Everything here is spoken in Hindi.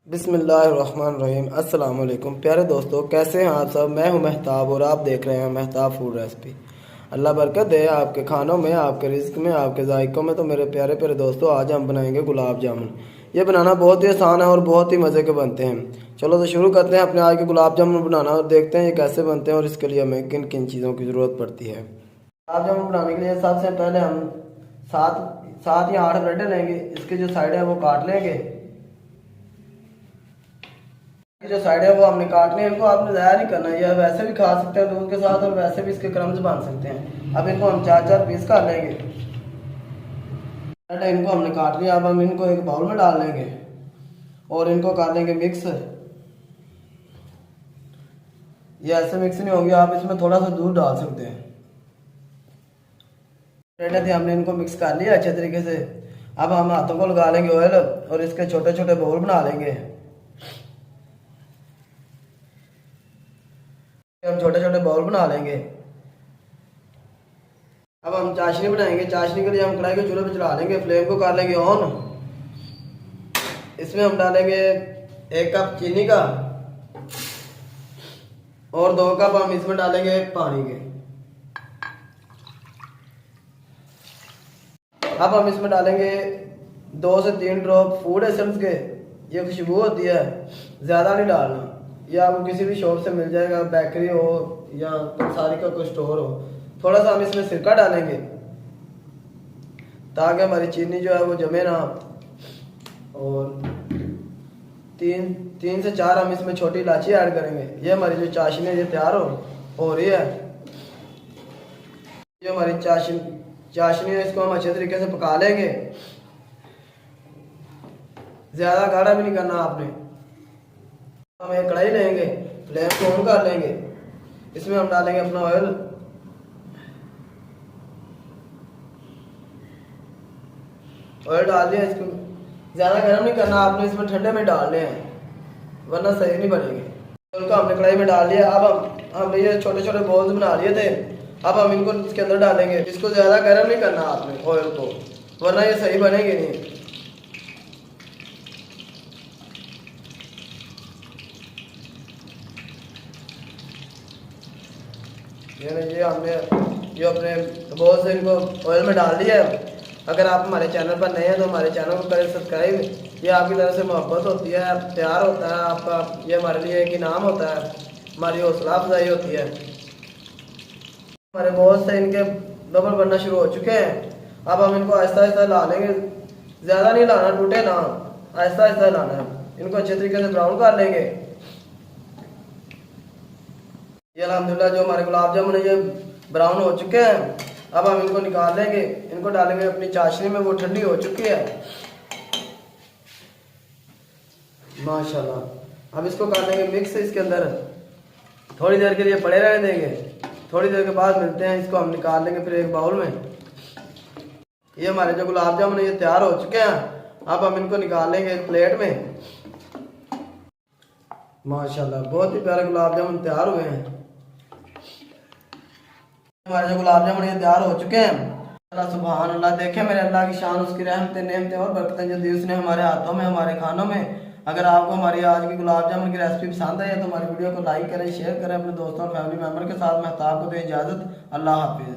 बिस्मिल्लाहिर्रहमानिर्रहीम। अस्सलाम वालेकुम प्यारे दोस्तों, कैसे हैं आप सब। मैं हूं महताब और आप देख रहे हैं महताब फूड रेसिपी। अल्लाह बरकत दे आपके खानों में, आपके रिस्क में, आपके जायकों में। तो मेरे प्यारे प्यारे दोस्तों, आज हम बनाएंगे गुलाब जामुन। ये बनाना बहुत ही आसान है और बहुत ही मज़े के बनते हैं। चलो तो शुरू करते हैं अपने आज के गुलाब जामुन बनाना और देखते हैं ये कैसे बनते हैं और इसके लिए हमें किन किन चीज़ों की ज़रूरत पड़ती है। गुलाब जामुन बनाने के लिए सबसे पहले हम सात सात या 8 ब्रेड लेंगे। इसकी जो साइड है वो काट लेंगे। जो साइड है वो हमने काटने हैं। इनको आपने ज़ाया नहीं करना है, या वैसे भी खा सकते हैं दूध के साथ और वैसे भी इसके क्रम्स बन सकते हैं। अब इनको हम 4-4 पीस कर लेंगे। इनको हमने काट लिया। अब हम इनको एक बाउल में डाल लेंगे और इनको कर लेंगे मिक्स। ये ऐसे मिक्स नहीं होगी, आप इसमें थोड़ा सा दूध डाल सकते हैं। ब्रेड थे, हमने इनको मिक्स कर लिया अच्छे तरीके से। अब हम हाथों को लगा लेंगे ऑयल और इसके छोटे छोटे बॉल बना लेंगे। हम छोटे छोटे बाउल बना लेंगे। अब हम चाशनी बनाएंगे। चाशनी के लिए हम कढ़ाई को चूल्हे पे चढ़ा लेंगे, फ्लेम को कर लेंगे ऑन। इसमें हम डालेंगे 1 कप चीनी का और 2 कप हम इसमें डालेंगे पानी के। अब हम इसमें डालेंगे 2 से 3 ड्रॉप फूड एसेंस के। ये खुशबू होती है, ज़्यादा नहीं डालना। या आपको किसी भी शॉप से मिल जाएगा, बेकरी हो या कंसारी का कोई स्टोर हो। थोड़ा सा हम इसमें सिरका डालेंगे ताकि हमारी चीनी जो है वो जमे ना। और 3 से 4 हम इसमें छोटी इलायची ऐड करेंगे। ये हमारी जो चाशनी है ये तैयार हो रही है। ये हमारी चाशनी है, इसको हम अच्छे तरीके से पका लेंगे। ज़्यादा गाढ़ा भी नहीं करना आपने। हम एक कढ़ाई लेंगे, फ्लेम को ऑन कर लेंगे। इसमें हम डालेंगे अपना ऑयल। ऑयल डाल दिया। इसको ज़्यादा गर्म नहीं करना आपने, इसमें ठंडे में डालने हैं वरना सही नहीं बनेंगे। ऑयल को हमने कढ़ाई में डाल दिया। अब हमने ये छोटे छोटे बॉल्स बना लिए थे। अब हम इनको इसके अंदर डालेंगे। इसको ज़्यादा गर्म नहीं करना आपने ऑयल को, वरना ये सही बनेंगे नहीं। ये हमने अपने बॉल से इनको ऑयल में डाल दिया है। अगर आप हमारे चैनल पर नए हैं तो हमारे चैनल को करें सब्सक्राइब। ये आपकी तरफ से मोहब्बत होती है, प्यार होता है आपका। ये हमारे लिए एक इनाम होता है, हमारी हौसला अफजाई होती है। हमारे बॉल से इनके बबल बनना शुरू हो चुके हैं। अब हम इनको आहिस्ता आहिस्ता ला लेंगे। ज़्यादा नहीं लाना, टूटे ना, आहिस्ता आहिस्ता लाना है। इनको अच्छे तरीके से ब्राउन कर लेंगे। ये अल्हम्दुलिल्लाह जो हमारे गुलाब जामुन है ये ब्राउन हो चुके हैं। अब हम इनको निकाल लेंगे। इनको डालेंगे अपनी चाशनी में, वो ठंडी हो चुकी है माशाल्लाह। अब इसको कर लेंगे मिक्स। इसके अंदर थोड़ी देर के लिए पड़े रहने देंगे। थोड़ी देर के बाद मिलते हैं। इसको हम निकाल लेंगे फिर एक बाउल में। ये हमारे जो गुलाब जामुन है ये तैयार हो चुके हैं। अब हम इनको निकाल लेंगे एक प्लेट में। माशाल्लाह बहुत ही प्यारे गुलाब जामुन तैयार हुए हैं। हमारे जो गुलाब जामुन ये तैयार हो चुके हैं। अल्लाह सुभान अल्लाह, देखे मेरे अल्लाह की शान, उसकी रहमतें, नेमतें और बरकतें जो दी उसने हमारे हाथों में, हमारे खानों में। अगर आपको हमारी आज की गुलाब जामुन की रेसिपी पसंद आई है तो हमारी वीडियो को लाइक करें, शेयर करें अपने दोस्तों और फैमिली मेम्बर के साथ। मैं आपको दे इजाज़त। अल्लाह हाफिज़।